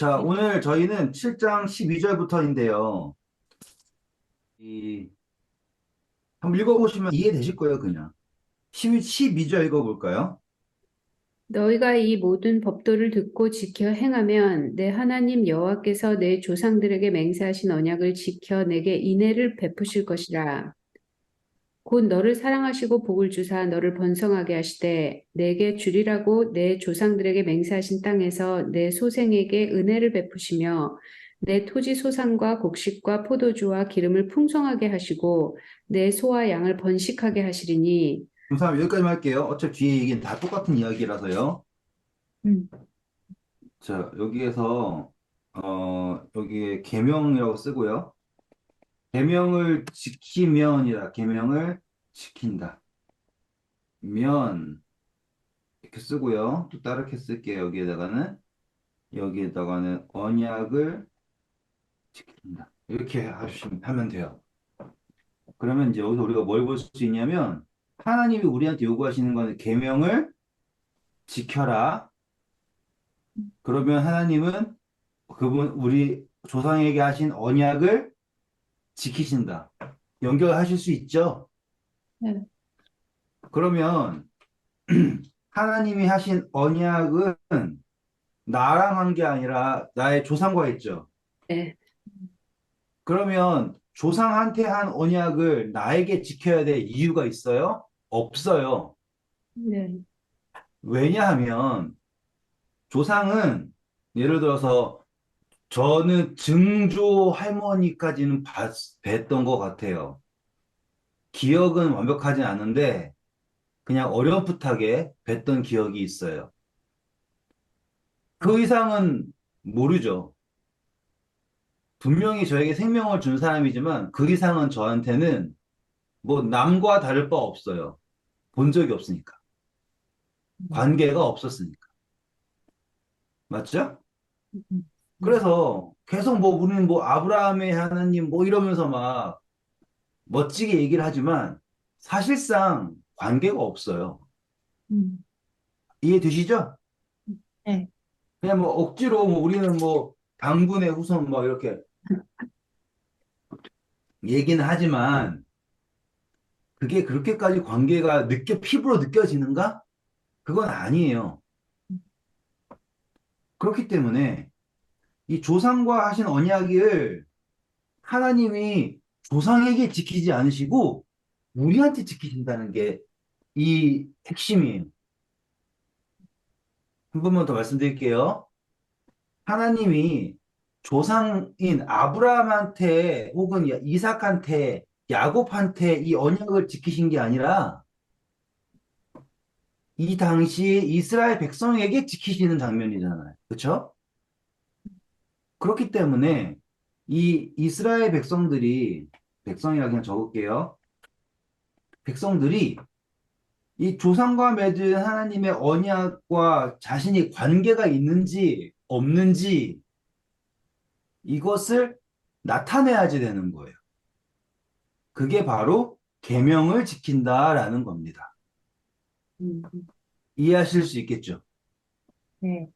자, 네. 오늘 저희는 7장 12절부터인데요. 한번 읽어보시면 이해되실 거예요, 그냥. 12절 읽어볼까요? 너희가 이 모든 법도를 듣고 지켜 행하면 내 하나님 여호와께서 내 조상들에게 맹세하신 언약을 지켜 내게 인애를 베푸실 것이라. 곧 너를 사랑하시고 복을 주사 너를 번성하게 하시되 내게 주리라고 내 조상들에게 맹세하신 땅에서 내 소생에게 은혜를 베푸시며 내 토지 소산과 곡식과 포도주와 기름을 풍성하게 하시고 내 소와 양을 번식하게 하시리니. 감사합니다. 여기까지만 할게요. 어차피 뒤에 얘기는 다 똑같은 이야기라서요. 음. 자, 여기에서, 여기에 계명이라고 쓰고요. 계명을 지키면이라, 계명을 지킨다. 면, 이렇게 쓰고요. 또 다르게 쓸게요. 여기에다가는 언약을 지킨다. 이렇게 하면 돼요. 그러면 이제 여기서 우리가 뭘 볼 수 있냐면 하나님이 우리한테 요구하시는 거는 계명을 지켜라. 그러면 하나님은 우리 조상에게 하신 언약을 지키신다. 연결하실 수 있죠? 네. 그러면 하나님이 하신 언약은 나랑 한 게 아니라 나의 조상과 했죠. 네. 그러면 조상한테 한 언약을 나에게 지켜야 될 이유가 있어요? 없어요. 네. 왜냐하면 조상은 예를 들어서 저는 증조 할머니까지는 뵀던 것 같아요. 기억은 완벽하진 않은데 그냥 어렴풋하게 뵀던 기억이 있어요. 그 이상은 모르죠. 분명히 저에게 생명을 준 사람이지만 그 이상은 저한테는 뭐 남과 다를 바 없어요. 본 적이 없으니까. 관계가 없었으니까. 맞죠? 음. 음. 그래서 계속 뭐 우리는 뭐 아브라함의 하나님 뭐 이러면서 막 멋지게 얘기를 하지만 사실상 관계가 없어요. 음. 이해되시죠? 네. 그냥 뭐 억지로 뭐 우리는 뭐 당군의 후손 뭐 이렇게 얘기는 하지만 그게 그렇게까지 관계가 피부로 느껴지는가? 그건 아니에요. 그렇기 때문에 이 조상과 하신 언약을 하나님이 조상에게 지키지 않으시고 우리한테 지키신다는 게 이 핵심이에요. 한 번만 더 말씀드릴게요. 하나님이 조상인 아브라함한테 혹은 이삭한테 야곱한테 이 언약을 지키신 게 아니라 이 당시 이스라엘 백성에게 지키시는 장면이잖아요. 그렇죠? 그렇기 때문에 이 이스라엘 백성이라 그냥 적을게요. 백성들이 이 조상과 맺은 하나님의 언약과 자신이 관계가 있는지 없는지 이것을 나타내야지 되는 거예요. 그게 바로 계명을 지킨다라는 겁니다. 음. 이해하실 수 있겠죠? 네.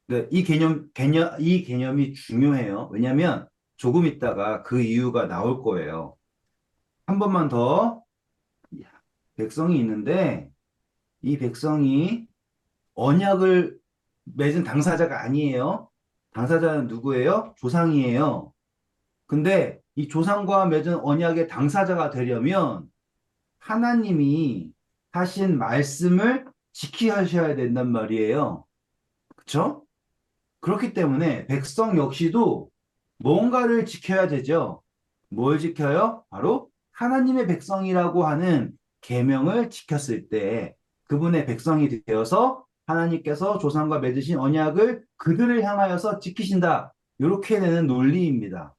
네, 이 개념이 중요해요. 왜냐하면 조금 있다가 그 이유가 나올 거예요. 한 번만 더. 백성이 있는데 이 백성이 언약을 맺은 당사자가 아니에요. 당사자는 누구예요? 조상이에요. 근데 이 조상과 맺은 언약의 당사자가 되려면 하나님이 하신 말씀을 지키셔야 된단 말이에요. 그쵸? 그렇기 때문에 백성 역시도 뭔가를 지켜야 되죠. 뭘 지켜요? 바로 하나님의 백성이라고 하는 계명을 지켰을 때 그분의 백성이 되어서 하나님께서 조상과 맺으신 언약을 그들을 향하여서 지키신다. 이렇게 되는 논리입니다.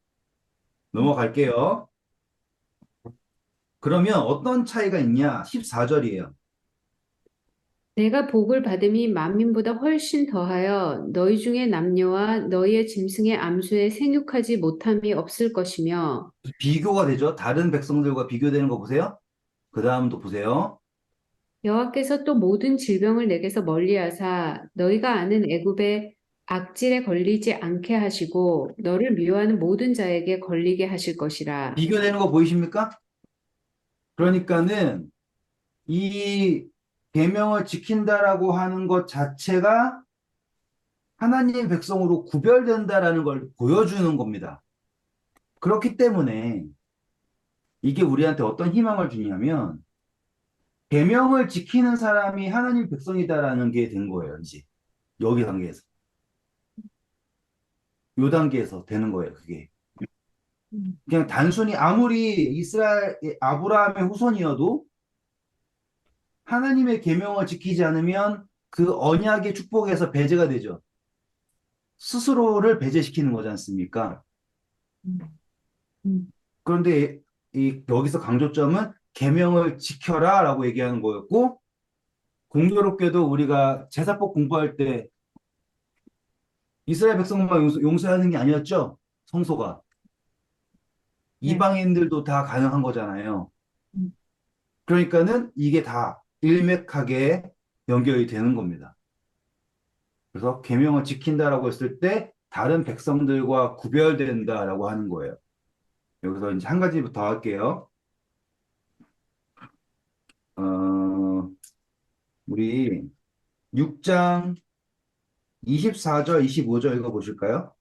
넘어갈게요. 그러면 어떤 차이가 있냐? 14절이에요. 내가 복을 받음이 만민보다 훨씬 더하여 너희 중에 남녀와 너희의 짐승의 암수에 생육하지 못함이 없을 것이며 비교가 되죠. 다른 백성들과 비교되는 거 보세요. 그 다음도 보세요. 여호와께서 또 모든 질병을 내게서 멀리하사 너희가 아는 애굽의 악질에 걸리지 않게 하시고 너를 미워하는 모든 자에게 걸리게 하실 것이라. 비교되는 거 보이십니까? 그러니까는 이 계명을 지킨다라고 하는 것 자체가 하나님의 백성으로 구별된다라는 걸 보여주는 겁니다. 그렇기 때문에 이게 우리한테 어떤 희망을 주냐면 계명을 지키는 사람이 하나님 백성이다라는 게 된 거예요, 이제. 여기 단계에서. 요 단계에서 되는 거예요, 그게. 그냥 단순히 아무리 이스라엘 아브라함의 후손이어도 하나님의 계명을 지키지 않으면 그 언약의 축복에서 배제가 되죠. 스스로를 배제시키는 거지 않습니까? 음. 그런데 여기서 강조점은 계명을 지켜라라고 얘기하는 거였고 공교롭게도 우리가 제사법 공부할 때 이스라엘 백성만 용서하는 게 아니었죠. 성소가. 네. 이방인들도 다 가능한 거잖아요. 음. 그러니까는 이게 다 일맥하게 연결이 되는 겁니다. 그래서 계명을 지킨다라고 했을 때 다른 백성들과 구별된다라고 하는 거예요. 여기서 이제 한 가지 더 할게요. 어, 우리 6장 24절, 25절 읽어보실까요?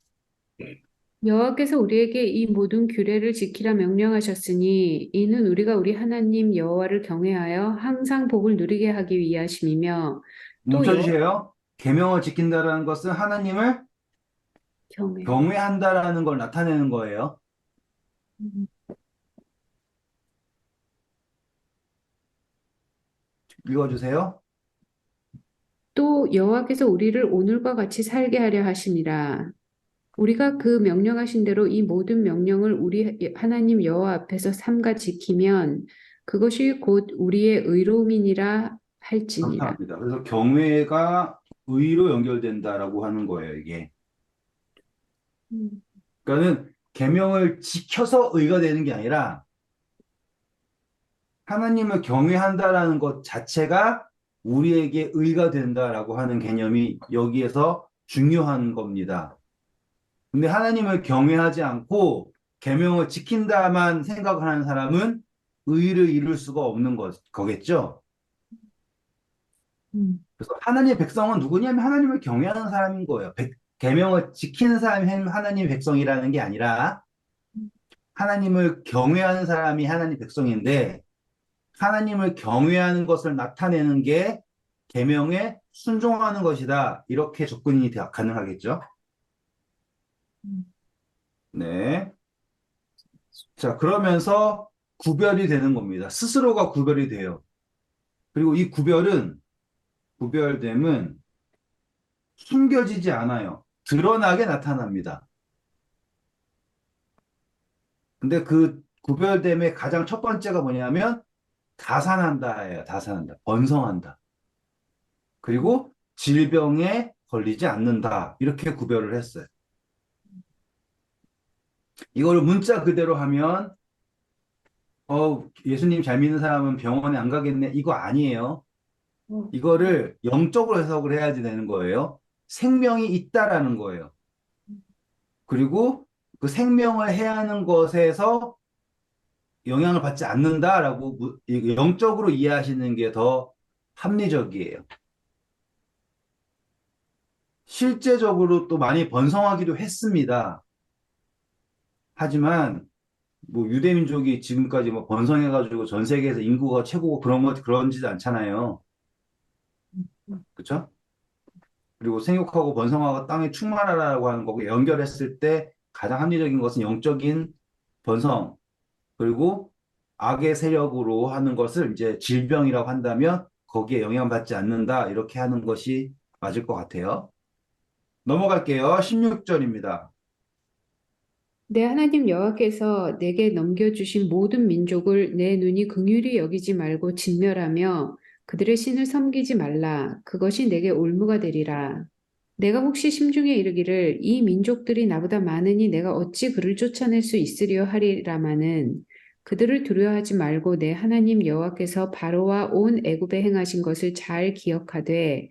여호와께서 우리에게 이 모든 규례를 지키라 명령하셨으니 이는 우리가 우리 하나님 여호와를 경외하여 항상 복을 누리게 하기 위하심이며 또 여호와 멈춰주세요. 계명을 지킨다라는 것은 하나님을 경외. 경외한다라는 걸 나타내는 거예요. 음. 읽어주세요. 또 여호와께서 우리를 오늘과 같이 살게 하려 하심이라. 우리가 그 명령하신 대로 이 모든 명령을 우리 하나님 여호와 앞에서 삼가 지키면 그것이 곧 우리의 의로움이니라 할지니라. 감사합니다. 그래서 경외가 의로 연결된다라고 하는 거예요, 이게. 음. 그러니까는 계명을 지켜서 의가 되는 게 아니라 하나님을 경외한다라는 것 자체가 우리에게 의가 된다라고 하는 개념이 여기에서 중요한 겁니다. 근데 하나님을 경외하지 않고 계명을 지킨다만 생각을 하는 사람은 의를 이룰 수가 없는 거겠죠. 음. 그래서 하나님의 백성은 누구냐면 하나님을 경외하는 사람인 거예요. 계명을 지키는 사람이 하나님의 백성이라는 게 아니라 하나님을 경외하는 사람이 하나님 백성인데 하나님을 경외하는 것을 나타내는 게 계명에 순종하는 것이다. 이렇게 접근이 가능하겠죠. 네. 자, 그러면서 구별이 되는 겁니다. 스스로가 구별이 돼요. 그리고 이 구별됨은 숨겨지지 않아요. 드러나게 나타납니다. 근데 그 구별됨의 가장 첫 번째가 뭐냐면 다산한다예요. 다산한다. 번성한다. 그리고 질병에 걸리지 않는다. 이렇게 구별을 했어요. 이걸 문자 그대로 하면 예수님 잘 믿는 사람은 병원에 안 가겠네. 이거 아니에요. 어. 이거를 영적으로 해석을 해야지 되는 거예요. 생명이 있다라는 거예요. 그리고 그 생명을 해야 하는 것에서 영향을 받지 않는다라고 영적으로 이해하시는 게 더 합리적이에요. 실제적으로 또 많이 번성하기도 했습니다. 하지만 뭐 유대민족이 지금까지 뭐 번성해가지고 전 세계에서 인구가 최고고 그런지도 않잖아요. 그렇죠? 그리고 생육하고 번성하고 땅에 충만하라고 하는 거고 연결했을 때 가장 합리적인 것은 영적인 번성 그리고 악의 세력으로 하는 것을 이제 질병이라고 한다면 거기에 영향받지 않는다 이렇게 하는 것이 맞을 것 같아요. 넘어갈게요. 16절입니다. 내 하나님 여호와께서 내게 넘겨주신 모든 민족을 내 눈이 긍휼히 여기지 말고 진멸하며 그들의 신을 섬기지 말라. 그것이 내게 올무가 되리라. 내가 혹시 심중에 이르기를 이 민족들이 나보다 많으니 내가 어찌 그를 쫓아낼 수 있으려 하리라마는 그들을 두려워하지 말고 내 하나님 여호와께서 바로와 온 애굽에 행하신 것을 잘 기억하되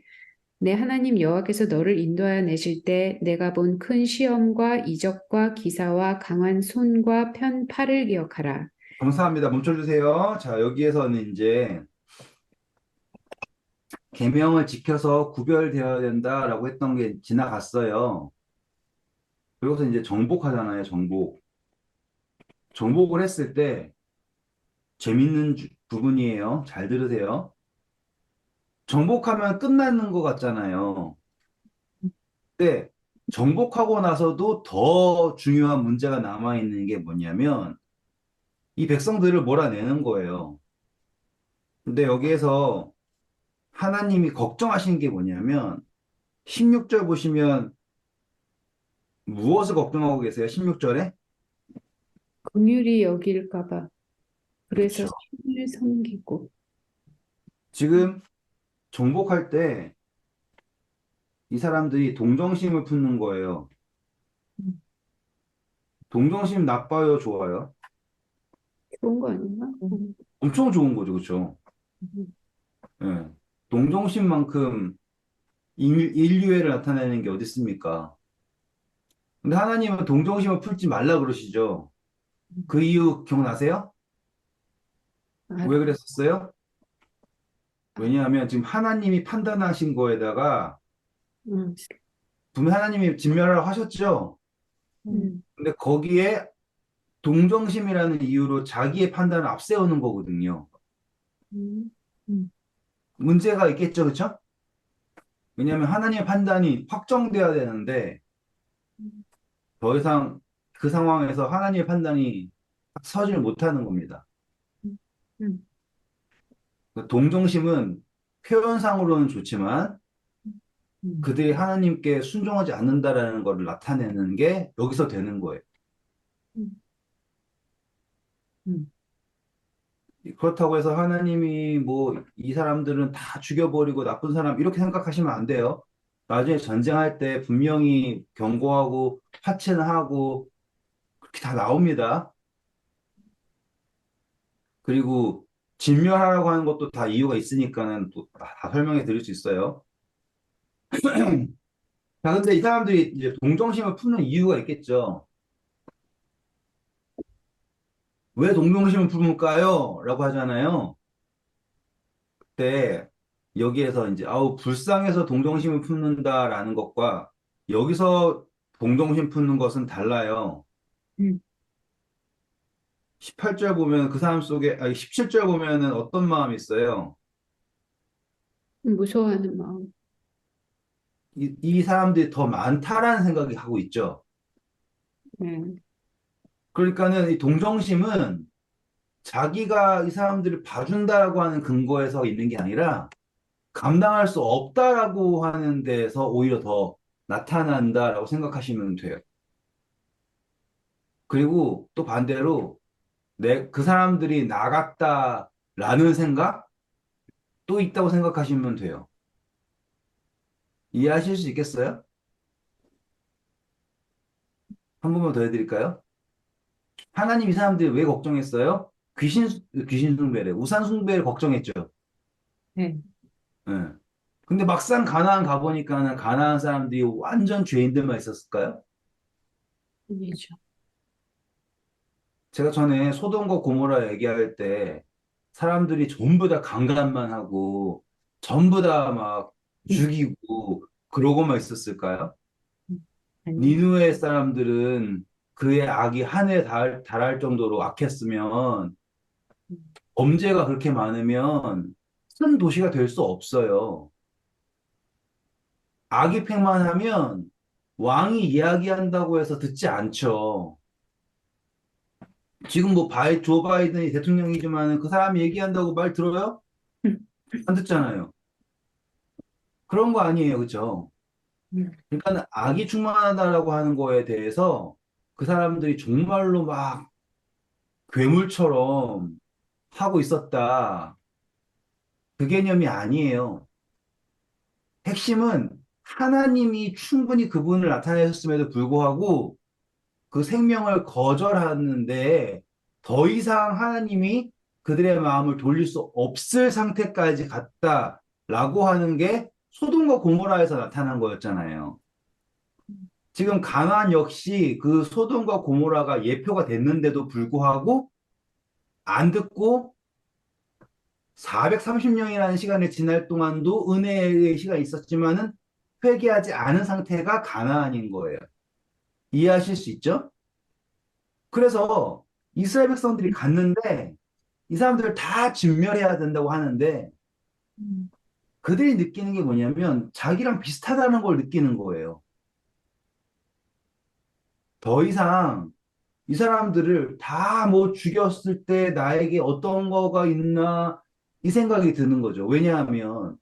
내 하나님 여호와께서 너를 인도하여 내실 때 내가 본 큰 시험과 이적과 기사와 강한 손과 편 팔을 기억하라. 감사합니다. 멈춰주세요. 자, 여기에서는 이제 계명을 지켜서 구별되어야 된다라고 했던 게 지나갔어요. 그리고서 이제 정복하잖아요, 정복. 정복을 했을 때 재밌는 부분이에요. 잘 들으세요. 정복하면 끝나는 것 같잖아요. 근데 정복하고 나서도 더 중요한 문제가 남아있는 게 뭐냐면 이 백성들을 몰아내는 거예요. 근데 여기에서 하나님이 걱정하시는 게 뭐냐면 16절 보시면 무엇을 걱정하고 계세요? 16절에? 긍휼히 여길까 봐. 그래서 그렇죠. 신을 섬기고. 지금 정복할 때 이 사람들이 동정심을 품는 거예요. 동정심 나빠요, 좋아요? 좋은 거 아닌가? 엄청 좋은 거죠, 그렇죠? 예. 동정심만큼 인류애를 나타내는 게 어디 있습니까? 근데 하나님은 동정심을 풀지 말라 그러시죠. 그 이유 기억나세요? 아, 왜 그랬었어요? 아, 왜냐하면 지금 하나님이 판단하신 거에다가 음, 분명 하나님이 진멸하라고 하셨죠. 음, 근데 거기에 동정심이라는 이유로 자기의 판단을 앞세우는 거거든요. 음, 문제가 있겠죠, 그렇죠? 왜냐하면 하나님의 판단이 확정돼야 되는데 더 이상 그 상황에서 하나님의 판단이 서질 못하는 겁니다. 음, 그 동정심은 표현상으로는 좋지만 음, 그들이 하나님께 순종하지 않는다라는 것을 나타내는 게 여기서 되는 거예요. 음, 음. 그렇다고 해서 하나님이 뭐 이 사람들은 다 죽여버리고 나쁜 사람 이렇게 생각하시면 안 돼요. 나중에 전쟁할 때 분명히 경고하고 파체는 하고 그렇게 다 나옵니다. 그리고 진멸하라고 하는 것도 다 이유가 있으니까는 또 다 설명해 드릴 수 있어요. 자, 근데 이 사람들이 이제 동정심을 품는 이유가 있겠죠. 왜 동정심을 품을까요? 라고 하잖아요. 그때 여기에서 이제 아우 불쌍해서 동정심을 품는다라는 것과 여기서 동정심 품는 것은 달라요. 음. 18절 보면 그 사람 속에 아니 17절 보면은 어떤 마음이 있어요? 무서워하는 마음. 이 사람들이 더 많다라는 생각이 하고 있죠. 네. 그러니까는 이 동정심은 자기가 이 사람들을 봐준다라고 하는 근거에서 있는 게 아니라 감당할 수 없다라고 하는 데서 오히려 더 나타난다라고 생각하시면 돼요. 그리고 또 반대로 그 사람들이 나갔다라는 생각 또 있다고 생각하시면 돼요. 이해하실 수 있겠어요? 한 번만 더 해드릴까요? 하나님 이 사람들이 왜 걱정했어요? 귀신 숭배를, 우상 숭배를 걱정했죠. 네. 예. 근데 막상 가나안 가보니까는 가나안 사람들이 완전 죄인들만 있었을까요? 아니죠. 제가 전에 소돔과 고모라 얘기할 때 사람들이 전부 다 강간만 하고 전부 다 막 죽이고 그러고만 있었을까요? 아니. 니누의 사람들은 그의 악이 하늘에 달할 정도로 악했으면 범죄가 그렇게 많으면 큰 도시가 될 수 없어요. 악이 팽만하면 왕이 이야기한다고 해서 듣지 않죠. 지금 뭐 조 바이든이 대통령이지만 그 사람이 얘기한다고 말 들어요? 안 듣잖아요. 그런 거 아니에요. 그죠? 그러니까 악이 충만하다라고 하는 거에 대해서 그 사람들이 정말로 막 괴물처럼 하고 있었다. 그 개념이 아니에요. 핵심은 하나님이 충분히 그분을 나타내셨음에도 불구하고 그 생명을 거절하는데 더 이상 하나님이 그들의 마음을 돌릴 수 없을 상태까지 갔다라고 하는 게 소돔과 고모라에서 나타난 거였잖아요. 지금 가나안 역시 그 소돔과 고모라가 예표가 됐는데도 불구하고 안 듣고 430년이라는 시간이 지날 동안도 은혜의 시간이 있었지만은 회개하지 않은 상태가 가나안인 거예요. 이해하실 수 있죠? 그래서 이스라엘 백성들이 갔는데 이 사람들을 다 진멸해야 된다고 하는데 음, 그들이 느끼는 게 뭐냐면 자기랑 비슷하다는 걸 느끼는 거예요. 더 이상 이 사람들을 다 뭐 죽였을 때 나에게 어떤 거가 있나 이 생각이 드는 거죠. 왜냐하면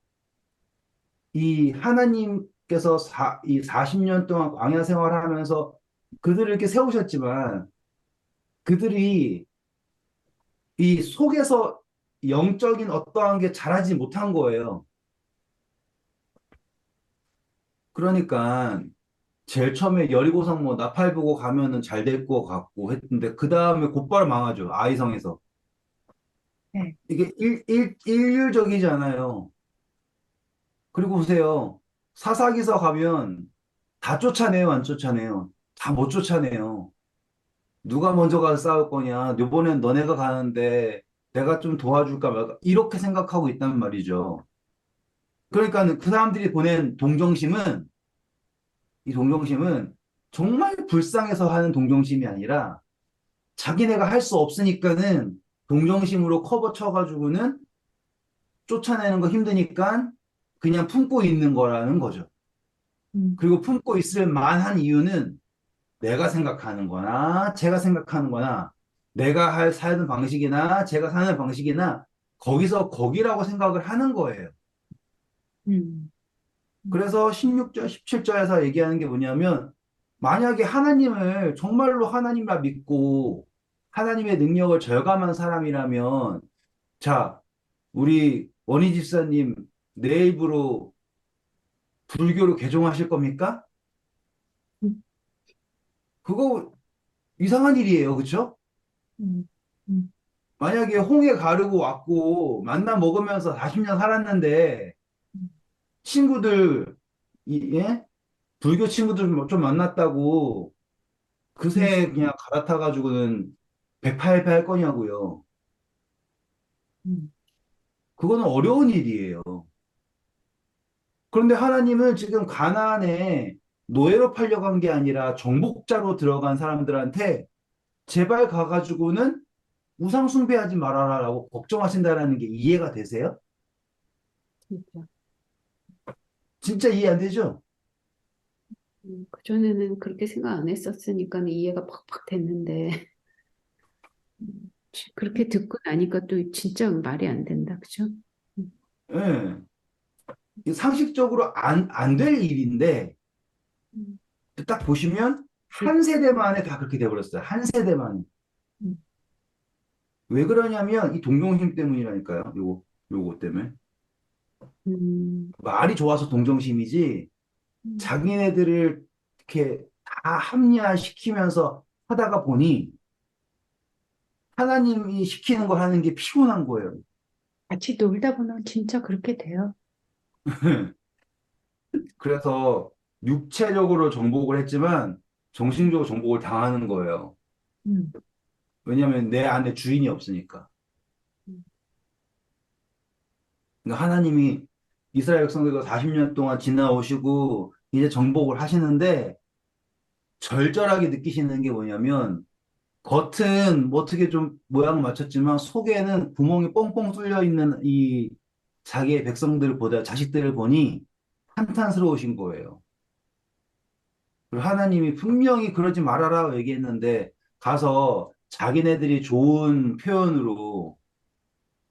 이 하나님께서 이 40년 동안 광야 생활을 하면서 그들을 이렇게 세우셨지만 그들이 이 속에서 영적인 어떠한 게 자라지 못한 거예요. 그러니까 제일 처음에 여리고성 뭐 나팔 보고 가면은 잘 될 것 같고 했는데 그 다음에 곧바로 망하죠. 아이성에서. 네. 이게 일률적이지 않아요. 그리고 보세요. 사사기서 가면 다 쫓아내요, 안 쫓아내요? 다 못 쫓아내요. 누가 먼저 가서 싸울 거냐? 이번엔 너네가 가는데 내가 좀 도와줄까 말까? 이렇게 생각하고 있단 말이죠. 그러니까 그 사람들이 보낸 동정심은 이 동정심은 정말 불쌍해서 하는 동정심이 아니라 자기네가 할 수 없으니까는 동정심으로 커버 쳐가지고는 쫓아내는 거 힘드니까 그냥 품고 있는 거라는 거죠. 음, 그리고 품고 있을 만한 이유는 내가 생각하는 거나 제가 생각하는 거나 내가 사는 방식이나 제가 사는 방식이나 거기서 거기라고 생각을 하는 거예요. 음, 그래서 16절, 17절에서 얘기하는 게 뭐냐면 만약에 하나님을 정말로 하나님만 믿고 하나님의 능력을 절감한 사람이라면 자, 우리 원희 집사님 내 입으로 불교로 개종하실 겁니까? 음, 그거 이상한 일이에요. 그렇죠? 음, 음, 만약에 홍해 가르고 왔고 만나 먹으면서 40년 살았는데 음, 친구들 예? 불교 친구들 뭐좀 만났다고 음, 그새 그냥 갈아타 가지고는 108배 할 거냐고요. 음. 그거는 어려운 일이에요. 그런데 하나님은 지금 가나안에 노예로 팔려고 한 게 아니라 정복자로 들어간 사람들한테 제발 가가지고는 우상 숭배하지 말아라라고 걱정하신다라는 게 이해가 되세요? 진짜. 진짜 이해 안 되죠? 그전에는 그렇게 생각 안 했었으니까 이해가 팍팍 됐는데, 그렇게 듣고 나니까 또 진짜 말이 안 된다. 그죠? 음, 예. 이 상식적으로 안 될 일인데 음, 딱 보시면 그, 한 세대 만에 다 그렇게 돼버렸어요. 한 세대 만에. 음, 왜 그러냐면 이 동정심 때문이라니까요. 요거 때문에. 음, 말이 좋아서 동정심이지 음, 자기네들을 이렇게 다 합리화시키면서 하다가 보니 하나님이 시키는 거 하는 게 피곤한 거예요. 같이 놀다 보면 진짜 그렇게 돼요. 그래서 육체적으로 정복을 했지만 정신적으로 정복을 당하는 거예요. 음, 왜냐하면 내 안에 주인이 없으니까. 음, 그러니까 하나님이 이스라엘 백성들과 40년 동안 지나오시고 이제 정복을 하시는데 절절하게 느끼시는 게 뭐냐면 겉은 뭐 어떻게 좀 모양을 맞췄지만 속에는 구멍이 뻥뻥 뚫려 있는 이 자기의 백성들을 보다 자식들을 보니 한탄스러우신 거예요. 그리고 하나님이 분명히 그러지 말아라 얘기했는데 가서 자기네들이 좋은 표현으로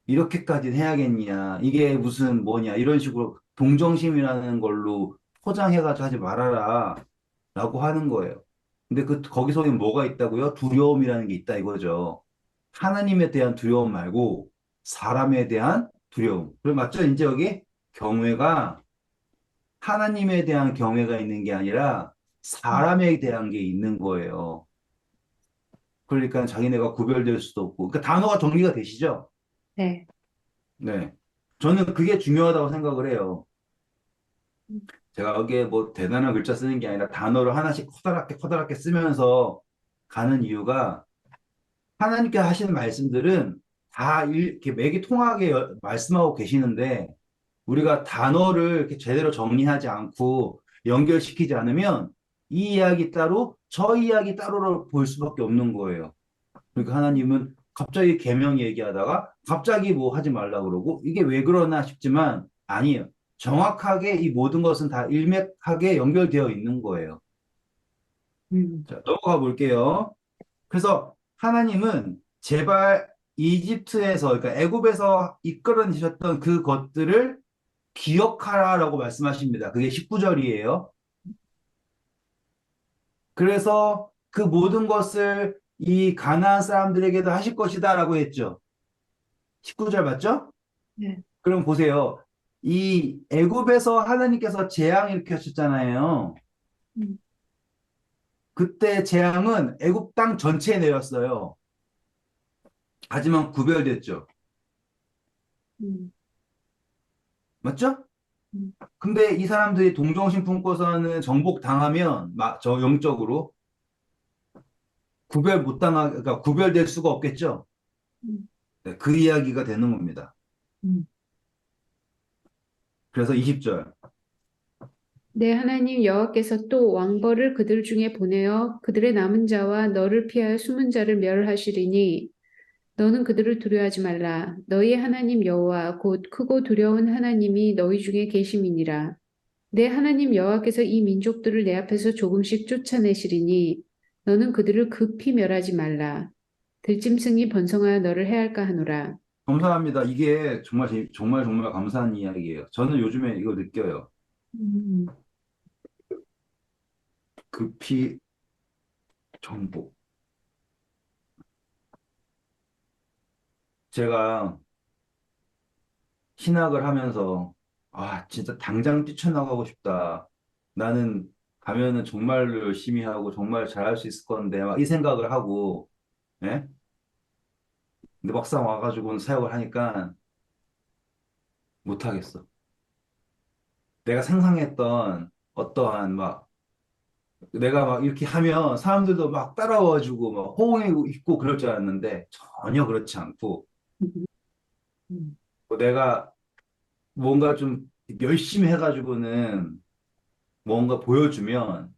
이렇게까지는 해야겠냐. 이게 무슨 뭐냐. 이런 식으로 동정심이라는 걸로 포장해가지고 하지 말아라. 라고 하는 거예요. 근데 거기 속에 뭐가 있다고요? 두려움이라는 게 있다 이거죠. 하나님에 대한 두려움 말고 사람에 대한 두려움. 그럼 맞죠? 이제 여기 경외가 하나님에 대한 경외가 있는 게 아니라 음. 사람에 대한 게 있는 거예요. 그러니까 자기네가 구별될 수도 없고. 그러니까 단어가 정리가 되시죠? 네. 네. 저는 그게 중요하다고 생각을 해요. 제가 여기에 뭐 대단한 글자 쓰는 게 아니라 단어를 하나씩 커다랗게 커다랗게 쓰면서 가는 이유가 하나님께 하시는 말씀들은 다 이렇게 맥이 통하게 말씀하고 계시는데 우리가 단어를 이렇게 제대로 정리하지 않고 연결시키지 않으면 이 이야기 따로 저 이야기 따로로 볼 수밖에 없는 거예요. 그러니까 하나님은 갑자기 계명 얘기하다가 갑자기 뭐 하지 말라 그러고 이게 왜 그러나 싶지만 아니에요. 정확하게 이 모든 것은 다 일맥하게 연결되어 있는 거예요. 음, 자, 넘어가 볼게요. 그래서 하나님은 제발 이집트에서, 그러니까 애굽에서 이끌어내셨던 그 것들을 기억하라라고 말씀하십니다. 그게 19절이에요. 그래서 그 모든 것을 이 가나안 사람들에게도 하실 것이다라고 했죠. 19절 맞죠? 네. 그럼 보세요. 이 애굽에서 하나님께서 재앙 일으켰었잖아요. 음, 그때 재앙은 애굽 땅 전체에 내렸어요. 하지만 구별됐죠. 음, 맞죠? 음, 근데 이 사람들이 동정심 품고서는 정복 당하면 저 영적으로 구별 못 당하 그러니까 구별될 수가 없겠죠. 음, 네, 그 이야기가 되는 겁니다. 음. 그래서 20절. 내 하나님 여호와께서 또 왕벌을 그들 중에 보내어 그들의 남은 자와 너를 피하여 숨은 자를 멸하시리니 너는 그들을 두려워하지 말라. 너희 하나님 여호와 곧 크고 두려운 하나님이 너희 중에 계심이니라. 내 하나님 여호와께서 이 민족들을 내 앞에서 조금씩 쫓아내시리니 너는 그들을 급히 멸하지 말라. 들짐승이 번성하여 너를 해할까 하노라. 감사합니다. 이게 정말 정말 정말 감사한 이야기예요. 저는 요즘에 이거 느껴요. 음, 급히 정복. 제가 신학을 하면서 아 진짜 당장 뛰쳐나가고 싶다. 나는 가면은 정말 열심히 하고 정말 잘할 수 있을 건데 막 이 생각을 하고 예? 근데 막상 와가지고는 사역을 하니까 못하겠어. 내가 상상했던 어떠한 막 내가 막 이렇게 하면 사람들도 막 따라와주고 막 호응해 있고 그럴 줄 알았는데 전혀 그렇지 않고 음, 뭐 내가 뭔가 좀 열심히 해가지고는 뭔가 보여주면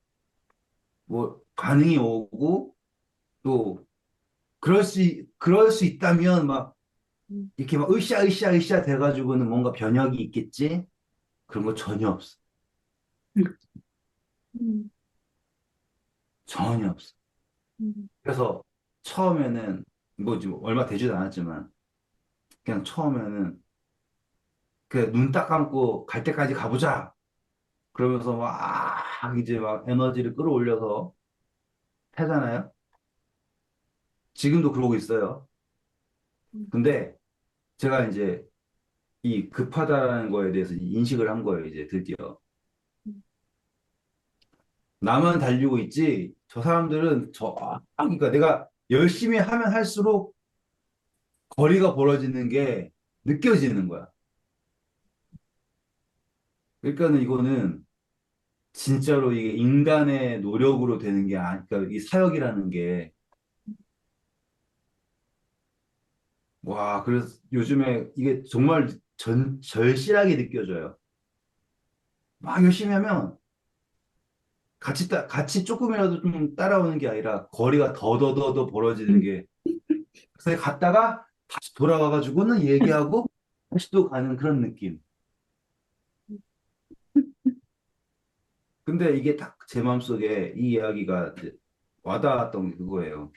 뭐 반응이 오고 또 그럴 수 있다면 막 음, 이렇게 막 으쌰 돼가지고는 뭔가 변혁이 있겠지? 그런 거 전혀 없어. 음, 전혀 없어. 음, 그래서 처음에는 뭐 지금 얼마 되지도 않았지만 그냥 처음에는 그 눈 딱 감고 갈 때까지 가보자. 그러면서 막 이제 막 에너지를 끌어올려서 하잖아요. 지금도 그러고 있어요. 음, 근데 제가 이제 이 급하다라는 거에 대해서 인식을 한 거예요. 이제 드디어. 나만 달리고 있지. 저 사람들은 그러니까 내가 열심히 하면 할수록 거리가 벌어지는 게 느껴지는 거야. 그러니까는 이거는 진짜로 이게 인간의 노력으로 되는 게 그러니까 이 사역이라는 게 와, 그래서 요즘에 이게 정말 절실하게 느껴져요. 막 열심히 하면 같이 조금이라도 좀 따라오는 게 아니라 거리가 더더더더 벌어지는 음, 게 그래서 갔다가 다시 돌아와가지고는 얘기하고 다시 또 가는 그런 느낌. 근데 이게 딱 제 마음속에 이 이야기가 이제 와닿았던 게 그거예요.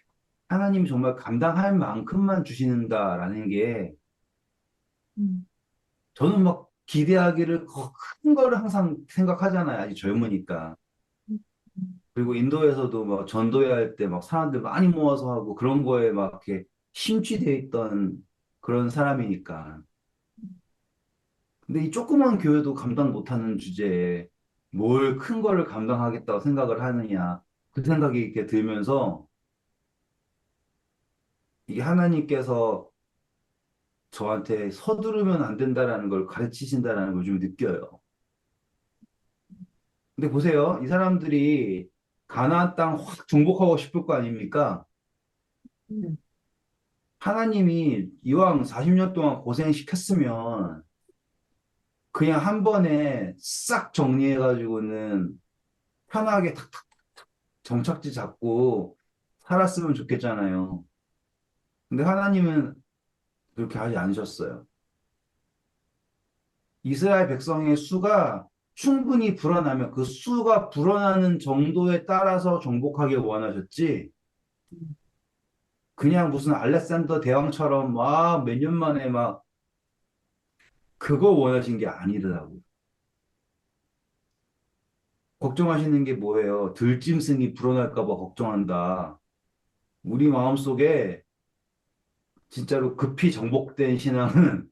하나님이 정말 감당할 만큼만 주신다라는 게 음, 저는 막 기대하기를 큰 거를 항상 생각하잖아요. 아직 젊으니까. 그리고 인도에서도 막 전도회 할 때 막 사람들 많이 모아서 하고 그런 거에 막 이렇게 심취돼 있던 그런 사람이니까. 근데 이 조그만 교회도 감당 못하는 주제에 뭘 큰 거를 감당하겠다고 생각을 하느냐. 그 생각이 이렇게 들면서 이게 하나님께서 저한테 서두르면 안 된다라는 걸 가르치신다라는 걸 좀 느껴요. 근데 보세요. 이 사람들이 가나안 땅 확 정복하고 싶을 거 아닙니까? 음, 하나님이 이왕 40년 동안 고생시켰으면 그냥 한 번에 싹 정리해가지고는 편하게 탁탁 정착지 잡고 살았으면 좋겠잖아요. 근데 하나님은 그렇게 하지 않으셨어요. 이스라엘 백성의 수가 충분히 불어나면 그 수가 불어나는 정도에 따라서 정복하길 원하셨지, 그냥 무슨 알렉산더 대왕처럼 막 몇 년 만에 막 그거 원하신 게 아니더라고요. 걱정하시는 게 뭐예요? 들짐승이 불어날까 봐 걱정한다. 우리 마음속에 진짜로 급히 정복된 신앙은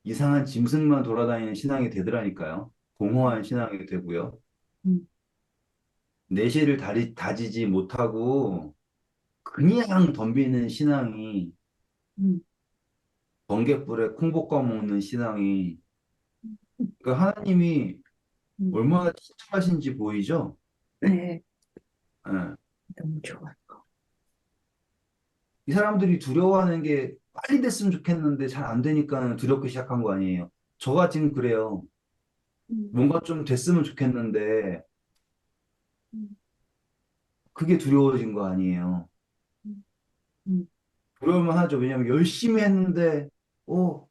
이상한 짐승만 돌아다니는 신앙이 되더라니까요. 공허한 신앙이 되고요. 음, 내실을 다지지 못하고 그냥 덤비는 신앙이, 음, 번갯불에 콩 볶아 먹는 신앙이, 그러니까 하나님이 음. 얼마나 친절하신지 보이죠? 네, 예. 너무 좋아. 이 사람들이 두려워하는 게 빨리 됐으면 좋겠는데 잘 안 되니까 두렵기 시작한 거 아니에요. 저가 지금 그래요. 음, 뭔가 좀 됐으면 좋겠는데 음, 그게 두려워진 거 아니에요. 음, 음, 두려울만 하죠. 왜냐면 열심히 했는데, 어,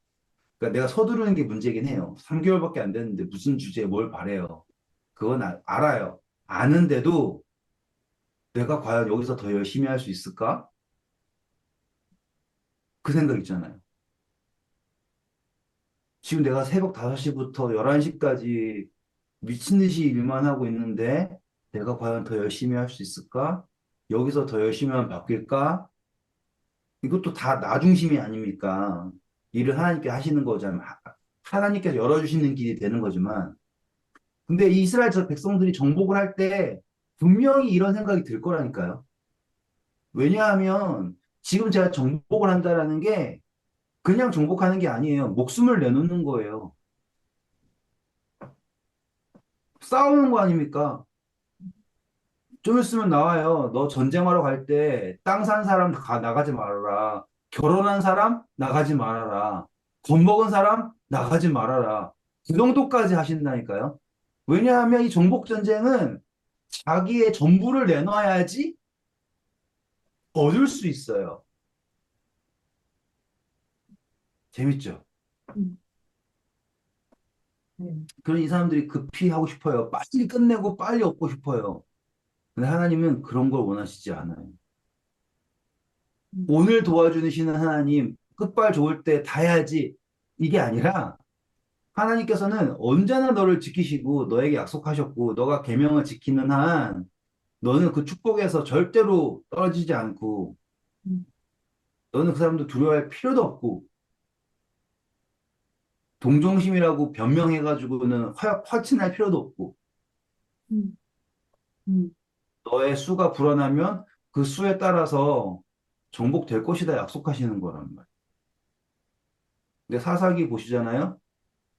그러니까 내가 서두르는 게 문제긴 해요. 3개월밖에 안 됐는데 무슨 주제에 뭘 바래요. 그건 알아요. 아는데도 내가 과연 여기서 더 열심히 할 수 있을까? 그 생각 있잖아요. 지금 내가 새벽 5시부터 11시까지 미친 듯이 일만 하고 있는데 내가 과연 더 열심히 할 수 있을까? 여기서 더 열심히 하면 바뀔까? 이것도 다 나 중심이 아닙니까? 일을 하나님께 하시는 거잖아요. 하나님께서 열어주시는 길이 되는 거지만. 근데 이 이스라엘 저 백성들이 정복을 할 때 분명히 이런 생각이 들 거라니까요. 왜냐하면 지금 제가 정복을 한다라는 게 그냥 정복하는 게 아니에요. 목숨을 내놓는 거예요. 싸우는 거 아닙니까? 좀 있으면 나와요. 너 전쟁하러 갈 때 땅 산 사람 나가지 말아라. 결혼한 사람 나가지 말아라. 겁먹은 사람 나가지 말아라. 그 정도까지 하신다니까요. 왜냐하면 이 정복 전쟁은 자기의 전부를 내놔야지 얻을 수 있어요. 재밌죠? 음, 음, 그런 이 사람들이 급히 하고 싶어요. 빨리 끝내고 빨리 얻고 싶어요. 근데 하나님은 그런 걸 원하시지 않아요. 음, 오늘 도와주시는 하나님, 끝발 좋을 때 다 해야지. 이게 아니라 하나님께서는 언제나 너를 지키시고 너에게 약속하셨고 너가 계명을 지키는 한 너는 그 축복에서 절대로 떨어지지 않고 음, 너는 그 사람도 두려워할 필요도 없고 동정심이라고 변명해가지고는 화친할 필요도 없고 음, 음, 너의 수가 불어나면 그 수에 따라서 정복될 것이다 약속하시는 거란 말이에요. 근데 사사기 보시잖아요.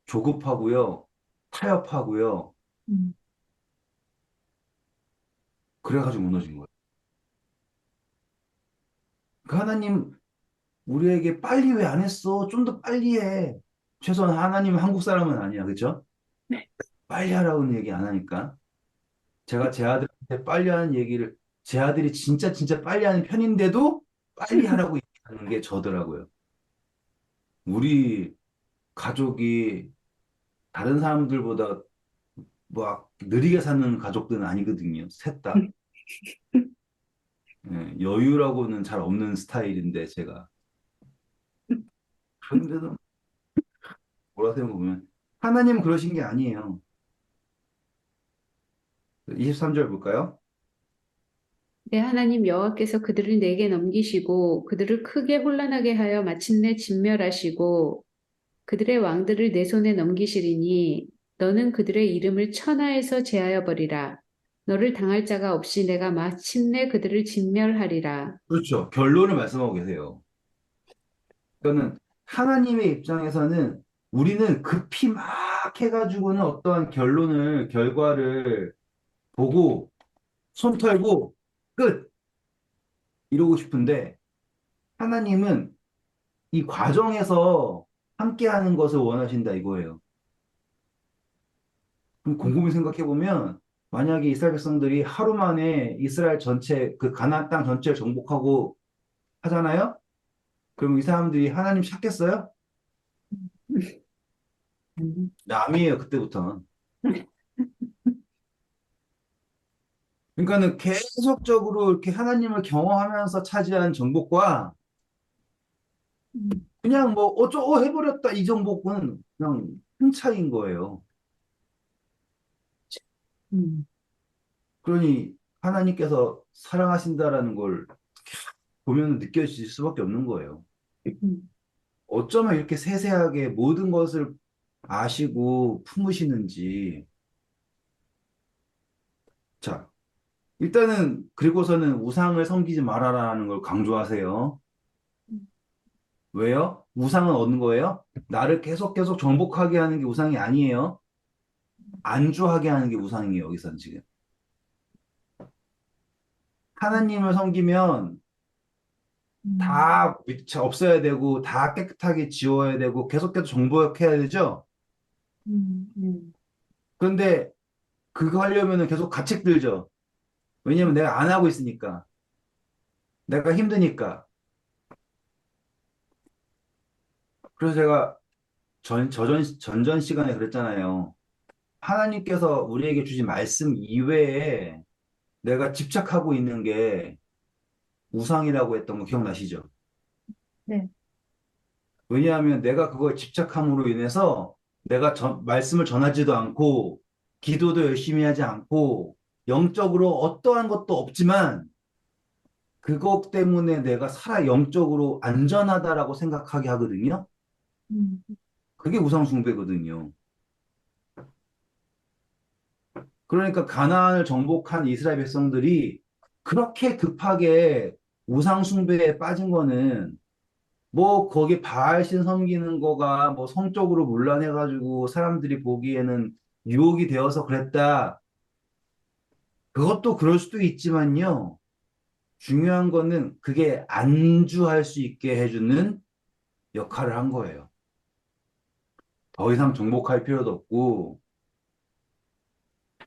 조급하고요. 타협하고요. 음, 그래가지고 무너진 거예요. 그 하나님 우리에게 빨리 왜 안 했어? 좀 더 빨리 해. 최소한 하나님은 한국 사람은 아니야. 그죠? 네. 빨리 하라고는 얘기 안 하니까. 제가 제 아들한테 빨리 하는 얘기를 제 아들이 진짜 진짜 빨리 하는 편인데도 빨리 하라고 얘기하는 게 저더라고요. 우리 가족이 다른 사람들보다 막 느리게 사는 가족들은 아니거든요. 셋 다. 예, 여유라고는 잘 없는 스타일인데 제가. 그런데도 뭐라 생각해보면 하나님은 그러신 게 아니에요. 23절 볼까요? 내 하나님 여호와께서 그들을 내게 넘기시고 그들을 크게 혼란하게 하여 마침내 진멸하시고 그들의 왕들을 내 손에 넘기시리니 너는 그들의 이름을 천하에서 제하여 버리라. 너를 당할 자가 없이 내가 마침내 그들을 진멸하리라. 그렇죠. 결론을 말씀하고 계세요. 그러니까는 하나님의 입장에서는 우리는 급히 막 막 해가지고는 어떠한 결과를 보고 손 털고 끝! 이러고 싶은데 하나님은 이 과정에서 함께하는 것을 원하신다 이거예요. 그럼 곰곰이 생각해 보면 만약에 이스라엘 백성들이 하루 만에 이스라엘 전체 그 가나안 땅 전체를 정복하고 하잖아요? 그럼 이 사람들이 하나님 찾겠어요? 남이에요 그때부터는. 그러니까는 계속적으로 이렇게 하나님을 경험하면서 차지한 정복과 그냥 뭐 어쩌고 해버렸다 이 정복은 그냥 큰 차이인 거예요. 음, 그러니 하나님께서 사랑하신다라는 걸 보면 느껴질 수밖에 없는 거예요. 음, 어쩌면 이렇게 세세하게 모든 것을 아시고 품으시는지. 자, 일단은 그리고서는 우상을 섬기지 말아라는 걸 강조하세요. 왜요? 우상은 얻는 거예요? 나를 계속 정복하게 하는 게 우상이 아니에요. 안주하게 하는 게 우상이에요, 여기서는 지금. 하나님을 섬기면 음, 다 없어야 되고, 다 깨끗하게 지워야 되고, 계속 정복해야 되죠? 음. 그런데 그거 하려면은 계속 가책 들죠? 왜냐면 내가 안 하고 있으니까. 내가 힘드니까. 그래서 제가 전전 시간에 그랬잖아요. 하나님께서 우리에게 주신 말씀 이외에 내가 집착하고 있는 게 우상이라고 했던 거 기억나시죠? 네. 왜냐하면 내가 그거에 집착함으로 인해서 내가 말씀을 전하지도 않고 기도도 열심히 하지 않고 영적으로 어떠한 것도 없지만 그것 때문에 내가 영적으로 안전하다라고 생각하게 하거든요. 음, 그게 우상 숭배거든요. 그러니까 가나안을 정복한 이스라엘 백성들이 그렇게 급하게 우상 숭배에 빠진 거는 뭐 거기 바알신 섬기는 거가 뭐 성적으로 문란해가지고 사람들이 보기에는 유혹이 되어서 그랬다. 그것도 그럴 수도 있지만요. 중요한 거는 그게 안주할 수 있게 해주는 역할을 한 거예요. 더 이상 정복할 필요도 없고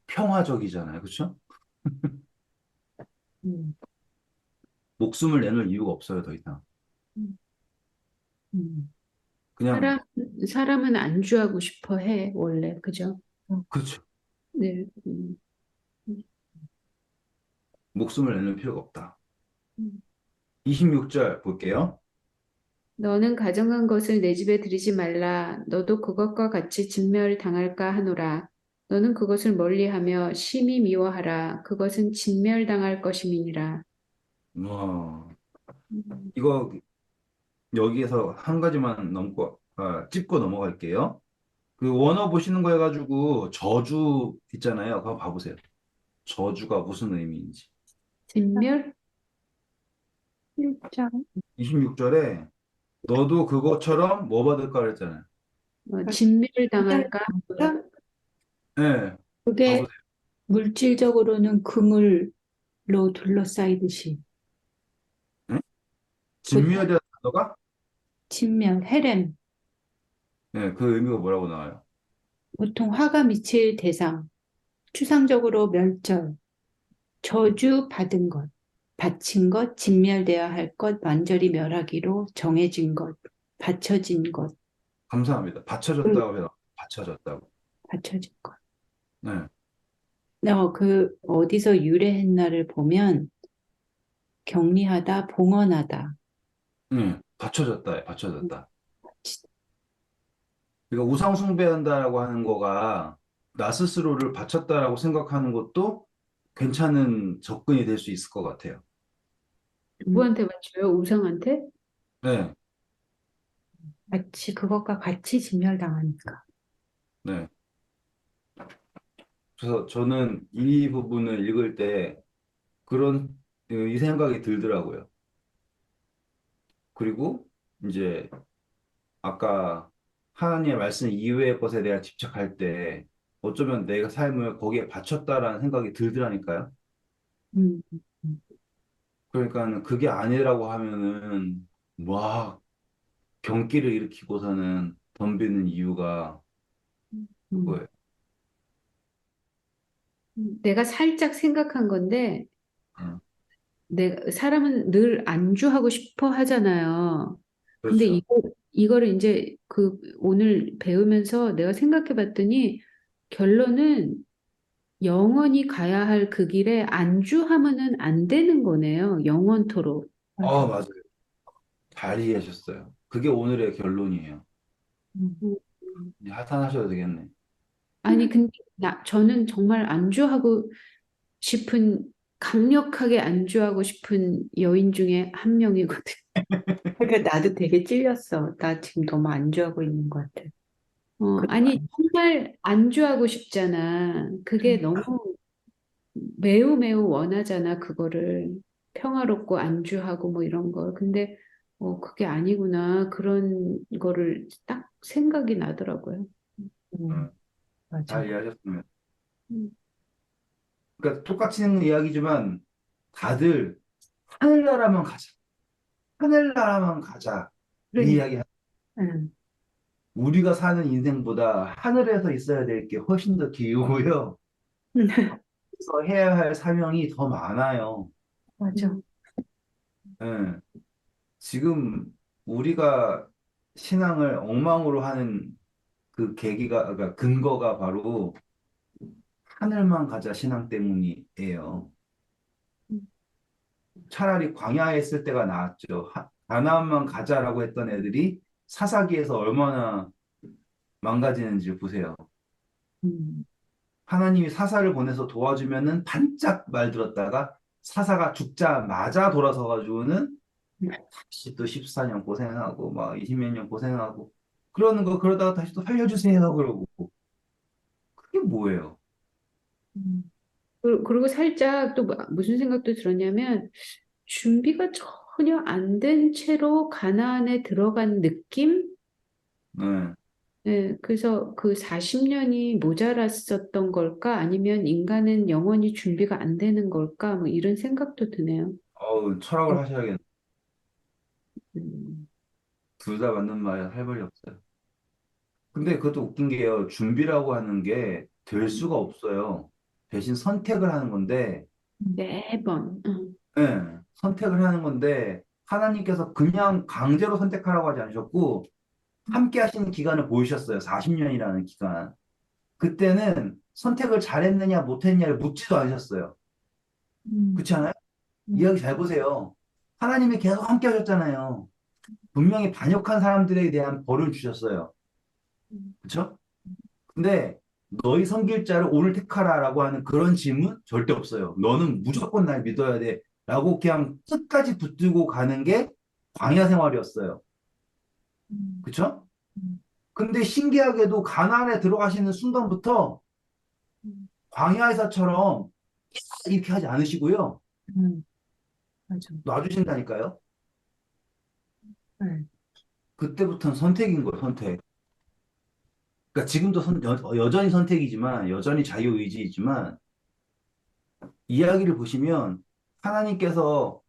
평화적이잖아요. 그렇죠? 음, 목숨을 내놓을 이유가 없어요. 더 이상. 음, 음. 그냥 사람, 사람은 안주하고 싶어 해, 원래. 그죠? 그렇죠. 네. 목숨을 내놓을 필요가 없다. 음. 26절 볼게요. 너는 가정한 것을 내 집에 들이지 말라. 너도 그것과 같이 진멸당할까 하노라. 너는 그것을 멀리하며 심히 미워하라. 그것은 진멸당할 것임이니라. 와, 음. 이거 여기에서 한 가지만 짚고 넘어갈게요. 그 원어 보시는 거 해가지고 저주 있잖아요. 그거 봐보세요. 저주가 무슨 의미인지. 진멸? 1장 26절에 너도 그것처럼 뭐 받을까 그랬잖아요. 진멸당할까? 네, 그게 봐보세요. 물질적으로는 그물로 둘러싸이듯이 네? 보통 진멸이라는 단어가 진멸, 헤렘, 네, 그 의미가 뭐라고 나와요? 보통 화가 미칠 대상, 추상적으로 멸절, 저주 받은 것, 바친 것, 진멸되어야 할 것, 완전히 멸하기로 정해진 것, 바쳐진 것, 감사합니다. 그 받쳐졌다고 해요. 받쳐졌다고. 바쳐진 것. 네, 그 어디서 유래했나를 보면 격리하다, 봉헌하다. 네, 받쳐졌다, 받쳐졌다. 그러니까 우상 숭배한다라고 하는 거가 나 스스로를 바쳤다라고 생각하는 것도 괜찮은 접근이 될 수 있을 것 같아요. 음, 누구한테 맞춰요? 우상한테? 네, 마치 그것과 같이 진멸당하니까. 네. 그래서 저는 이 부분을 읽을 때 이 생각이 들더라고요. 그리고 이제 아까 하나님의 말씀 이외의 것에 대해 집착할 때 어쩌면 내가 삶을 거기에 바쳤다라는 생각이 들더라니까요. 음, 음, 그러니까 그게 아니라고 하면은 막 경기를 일으키고서는 덤비는 이유가 음, 그거예요. 내가 살짝 생각한 건데, 응, 사람은 늘 안주하고 싶어 하잖아요. 근데 그렇죠. 이거를 이제 오늘 배우면서 내가 생각해 봤더니 결론은 영원히 가야 할 그 길에 안주하면은 안 되는 거네요. 영원토록. 맞아. 맞아요. 잘 이해하셨어요. 그게 오늘의 결론이에요. 음, 음. 이제 하산하셔도 되겠네. 아니, 근데 저는 정말 안주하고 싶은, 강력하게 안주하고 싶은 여인 중에 한 명이거든. 그러니까 나도 되게 찔렸어. 나 지금 너무 안주하고 있는 것 같아. 아니, 정말 안주하고 싶잖아. 그게 너무 매우 매우 원하잖아, 그거를. 평화롭고 안주하고 뭐 이런 걸. 근데, 그게 아니구나. 그런 거를 딱 생각이 나더라고요. 음, 응, 맞아. 잘 이해하셨으면. 음, 그러니까 똑같은 이야기지만 다들 하늘나라만 가자. 하늘나라만 가자. 이 그러니까, 이야기. 음, 우리가 사는 인생보다 하늘에서 있어야 될 게 훨씬 더 길고요. 그래서 해야 할 사명이 더 많아요. 맞아. 음, 예. 지금 우리가 신앙을 엉망으로 하는 그 계기가, 그러니까 근거가 바로 하늘만 가자 신앙 때문이에요. 차라리 광야에 있을 때가 나았죠. 가나안만 가자라고 했던 애들이 사사기에서 얼마나 망가지는지 보세요. 음, 하나님이 사사를 보내서 도와주면은 반짝 말 들었다가 사사가 죽자마자 돌아서 가지고는 다시 또 14년 고생하고 막 20몇 년 고생하고 그러는 거 그러다가 다시 또 살려주세요 그러고 그게 뭐예요? 음, 그리고 살짝 또 무슨 생각도 들었냐면, 준비가 전혀 안 된 채로 가나안에 들어간 느낌? 네. 네, 그래서 그 40년이 모자랐었던 걸까? 아니면 인간은 영원히 준비가 안 되는 걸까? 뭐 이런 생각도 드네요. 철학을 하셔야겠네. 음, 둘 다 맞는 말에 할 말이 없어요. 근데 그것도 웃긴 게요. 준비라고 하는 게 될 수가 없어요. 대신 선택을 하는 건데 매번. 예, 선택을 하는 건데 하나님께서 그냥 강제로 선택하라고 하지 않으셨고 함께 하시는 기간을 보이셨어요. 40년이라는 기간. 그때는 선택을 잘했느냐 못했느냐를 묻지도 않으셨어요. 음, 그렇지 않아요? 음, 이야기 잘 보세요. 하나님이 계속 함께 하셨잖아요. 분명히 반역한 사람들에 대한 벌을 주셨어요. 그렇죠? 근데 너희 섬길 자를 오늘 택하라라고 하는 그런 질문 절대 없어요. 너는 무조건 날 믿어야 돼. 라고 그냥 끝까지 붙들고 가는 게 광야 생활이었어요. 음, 그쵸? 음, 근데 신기하게도 가나안에 들어가시는 순간부터 음, 광야에서처럼 이렇게 하지 않으시고요. 음, 맞아. 놔주신다니까요. 네. 그때부터는 선택인 거예요, 선택. 그러니까 지금도 여전히 선택이지만, 여전히 자유의지이지만, 이야기를 보시면 하나님께서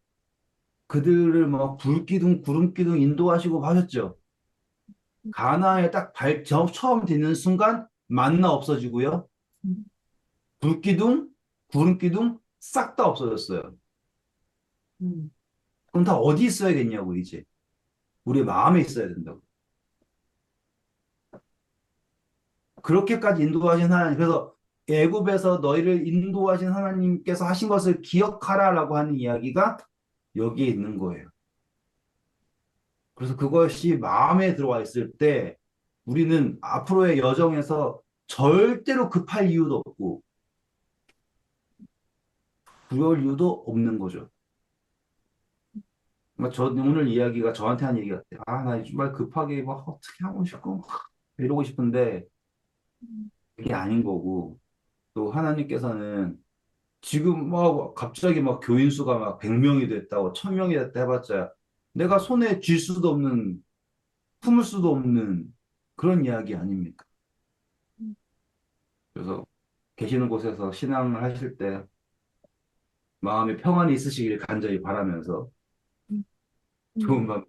그들을 막 불기둥, 구름기둥 인도하시고 하셨죠. 가나에 딱 처음 딛는 순간 만나 없어지고요. 음, 불기둥, 구름기둥 싹 다 없어졌어요. 음, 그럼 다 어디 있어야겠냐고 이제. 우리 마음에 있어야 된다고. 그렇게까지 인도하신 하나님. 그래서 애굽에서 너희를 인도하신 하나님께서 하신 것을 기억하라라고 하는 이야기가 여기에 있는 거예요. 그래서 그것이 마음에 들어와 있을 때 우리는 앞으로의 여정에서 절대로 급할 이유도 없고 두려울 이유도 없는 거죠. 저 오늘 이야기가 저한테 한 얘기 같아요. 나 정말 급하게 막 어떻게 하고 싶고 막 이러고 싶은데 그게 아닌 거고 또 하나님께서는 지금 막 갑자기 막 교인 수가 막 100명이 됐다고 1000명이 됐다 해봤자 내가 손에 쥘 수도 없는 품을 수도 없는 그런 이야기 아닙니까? 음, 그래서 계시는 곳에서 신앙을 하실 때 마음에 평안이 있으시길 간절히 바라면서 음, 좋은 음. 밤